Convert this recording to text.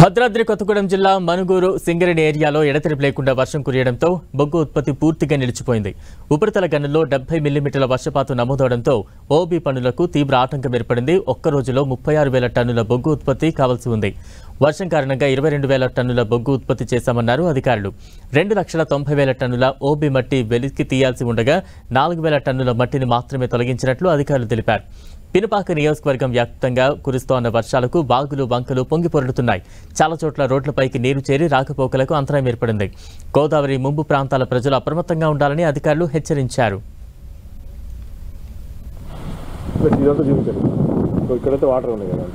భద్రాద్రి కొత్తగూడెం జిల్లా మనుగూరు సింగరేణి ఏరియాలో ఎడతెరిపి లేకుండా వర్షం కురియడంతో బొగ్గు ఉత్పత్తి పూర్తిగా నిలిచిపోయింది. ఉపరితల గనుల్లో 70 మిల్లీమీటర్ల వర్షపాతం నమోదవడంతో ఓబీ పనులకు తీవ్ర ఆటంకం ఏర్పడింది. ఒక్క రోజులో 36,000 టన్నుల బొగ్గు ఉత్పత్తి కావాల్సి ఉంది. వర్షం కారణంగా 22,000 టన్నుల బొగ్గు ఉత్పత్తి చేశామన్నారు అధికారులు. 2,90,000 టన్నుల ఓబీ మట్టి వెలికి తీయాల్సి ఉండగా 4,000 టన్నుల మట్టిని మాత్రమే తొలగించినట్లు అధికారులు తెలిపారు. పినపాక నియోజకవర్గం వ్యాప్తంగా కురుస్తోన్న వర్షాలకు బాగులు వంకలు పొంగి పొరలుతున్నాయి. చాలా చోట్ల రోడ్లపైకి నీరు చేరి రాకపోకలకు అంతరాయం ఏర్పడింది. గోదావరి ముంపు ప్రాంతాల ప్రజలు అప్రమత్తంగా ఉండాలని అధికారులు హెచ్చరించారు. ఇక్కడైతే వాటర్ ఉంది కదా.